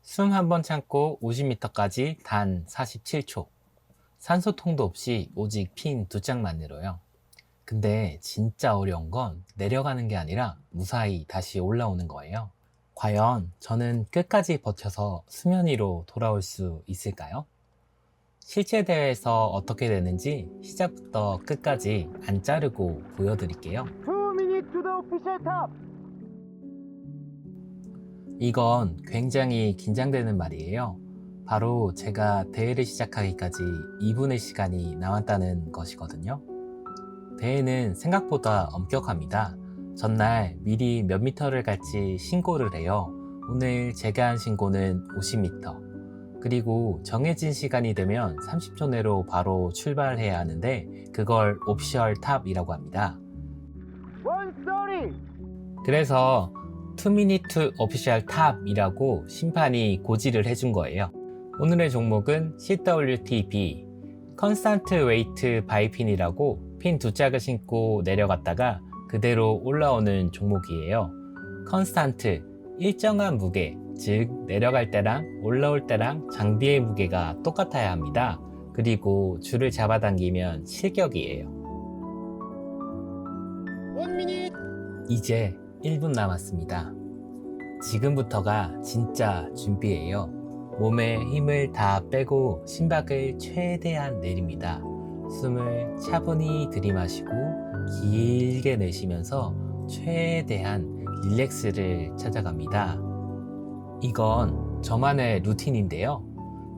숨 한 번 참고 50m까지 단 47초. 산소통도 없이 오직 핀 2짝만으로요. 근데 진짜 어려운 건 내려가는 게 아니라 무사히 다시 올라오는 거예요. 과연 저는 끝까지 버텨서 수면 위로 돌아올 수 있을까요? 실제 대회에서 어떻게 되는지 시작부터 끝까지 안 자르고 보여드릴게요. 2 minutes to the official top. 이건 굉장히 긴장되는 말이에요. 바로 제가 대회를 시작하기까지 2분의 시간이 남았다는 것이거든요. 대회는 생각보다 엄격합니다. 전날 미리 몇 미터를 갈지 신고를 해요. 오늘 제가 한 신고는 50m. 그리고 정해진 시간이 되면 30초 내로 바로 출발해야 하는데 그걸 오피셜 탑이라고 합니다. 130. 그래서 2minute official top이라고 심판이 고지를 해준 거예요. 오늘의 종목은 CWTB Constant Weight by Pin이라고 핀 2짝을 신고 내려갔다가 그대로 올라오는 종목이에요. Constant, 일정한 무게, 즉 내려갈 때랑 올라올 때랑 장비의 무게가 똑같아야 합니다. 그리고 줄을 잡아당기면 실격이에요. 1 minute. 이제 1분 남았습니다. 지금부터가 진짜 준비예요. 몸에 힘을 다 빼고 심박을 최대한 내립니다. 숨을 차분히 들이마시고 길게 내쉬면서 최대한 릴렉스를 찾아갑니다. 이건 저만의 루틴인데요.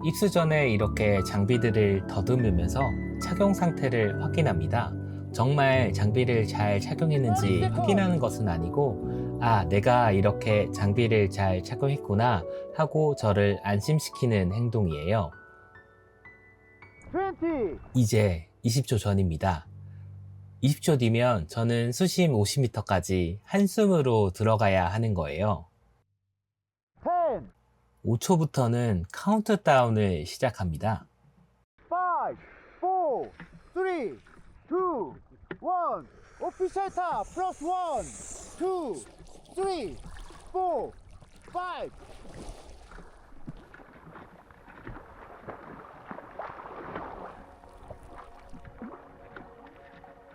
입수 전에 이렇게 장비들을 더듬으면서 착용 상태를 확인합니다. 정말 장비를 잘 착용했는지 확인하는 것은 아니고 내가 이렇게 장비를 잘 착용했구나 하고 저를 안심시키는 행동이에요. 20. 이제 20초 전입니다. 20초 뒤면 저는 수심 50m까지 한숨으로 들어가야 하는 거예요. 10. 5초부터는 카운트다운을 시작합니다. 5 4 3 2 1. official top plus 1 2 3 4 5.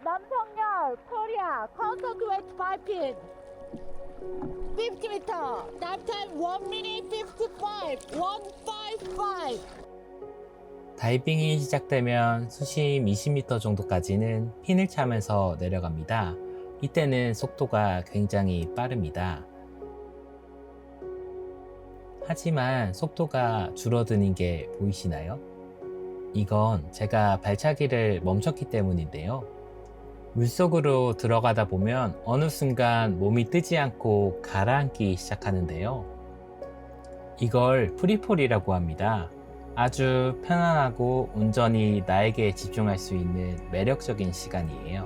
남성열 코리아 카운터 웨이트 파이핀 50m dive time 1 minute 55 155. 다이빙이 시작되면 수심 20m 정도까지는 핀을 차면서 내려갑니다. 이때는 속도가 굉장히 빠릅니다. 하지만 속도가 줄어드는 게 보이시나요? 이건 제가 발차기를 멈췄기 때문인데요. 물속으로 들어가다 보면 어느 순간 몸이 뜨지 않고 가라앉기 시작하는데요. 이걸 프리폴이라고 합니다. 아주 편안하고 온전히 나에게 집중할 수 있는 매력적인 시간이에요.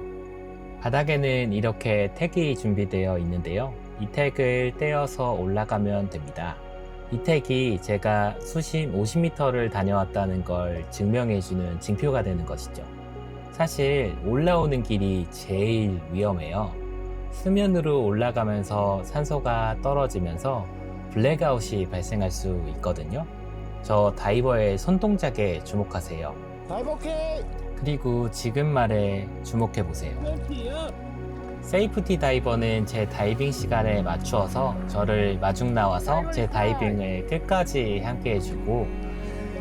바닥에는 이렇게 택이 준비되어 있는데요. 이 택을 떼어서 올라가면 됩니다. 이 택이 제가 수심 50m를 다녀왔다는 걸 증명해주는 징표가 되는 것이죠. 사실 올라오는 길이 제일 위험해요. 수면으로 올라가면서 산소가 떨어지면서 블랙아웃이 발생할 수 있거든요. 저 다이버의 손동작에 주목하세요. 다이브 오케이. 그리고 지금 말에 주목해보세요. 20 up. 세이프티 다이버는 제 다이빙 시간에 맞추어서 저를 마중 나와서 제 다이빙을 끝까지 함께 해주고,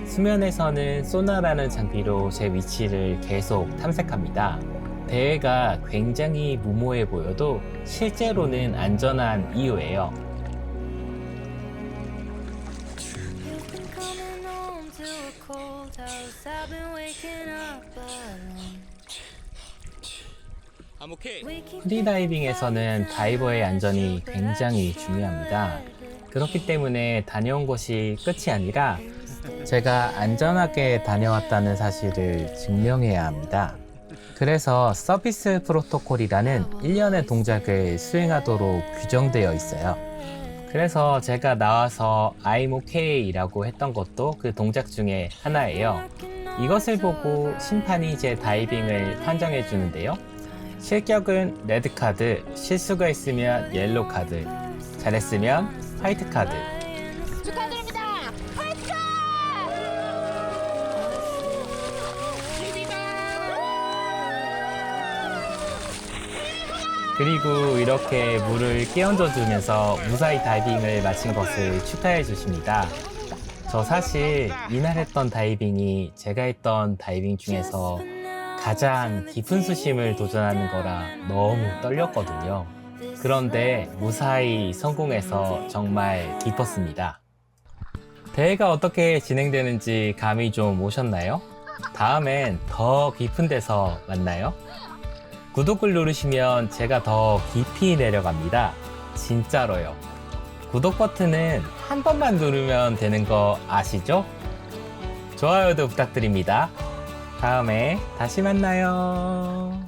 수면에서는 소나라는 장비로 제 위치를 계속 탐색합니다. 대회가 굉장히 무모해 보여도 실제로는 안전한 이유예요. You've been coming home to a cold house. I've been waking up alone. Waking 프리다이빙에서는 다이버의 안전이 굉장히 중요합니다. 그렇기 때문에 다녀온 것이 끝이 아니라 제가 안전하게 다녀왔다는 사실을 증명해야 합니다. 그래서 서비스 프로토콜이라는 일련의 동작을 수행하도록 규정되어 있어요. 그래서 제가 나와서 I'm okay 라고 했던 것도 그 동작 중에 하나예요. 이것을 보고 심판이 제 다이빙을 판정해 주는데요. 실격은 레드카드, 실수가 있으면 옐로카드, 잘했으면 화이트카드. 축하드립니다. 그리고 이렇게 물을 끼얹어 주면서 무사히 다이빙을 마친 것을 축하해 주십니다. 저 사실 이날 했던 다이빙이 제가 했던 다이빙 중에서 가장 깊은 수심을 도전하는 거라 너무 떨렸거든요. 그런데 무사히 성공해서 정말 기뻤습니다. 대회가 어떻게 진행되는지 감이 좀 오셨나요? 다음엔 더 깊은 데서 만나요. 구독을 누르시면 제가 더 깊이 내려갑니다. 진짜로요. 구독 버튼은 한 번만 누르면 되는 거 아시죠? 좋아요도 부탁드립니다. 다음에 다시 만나요.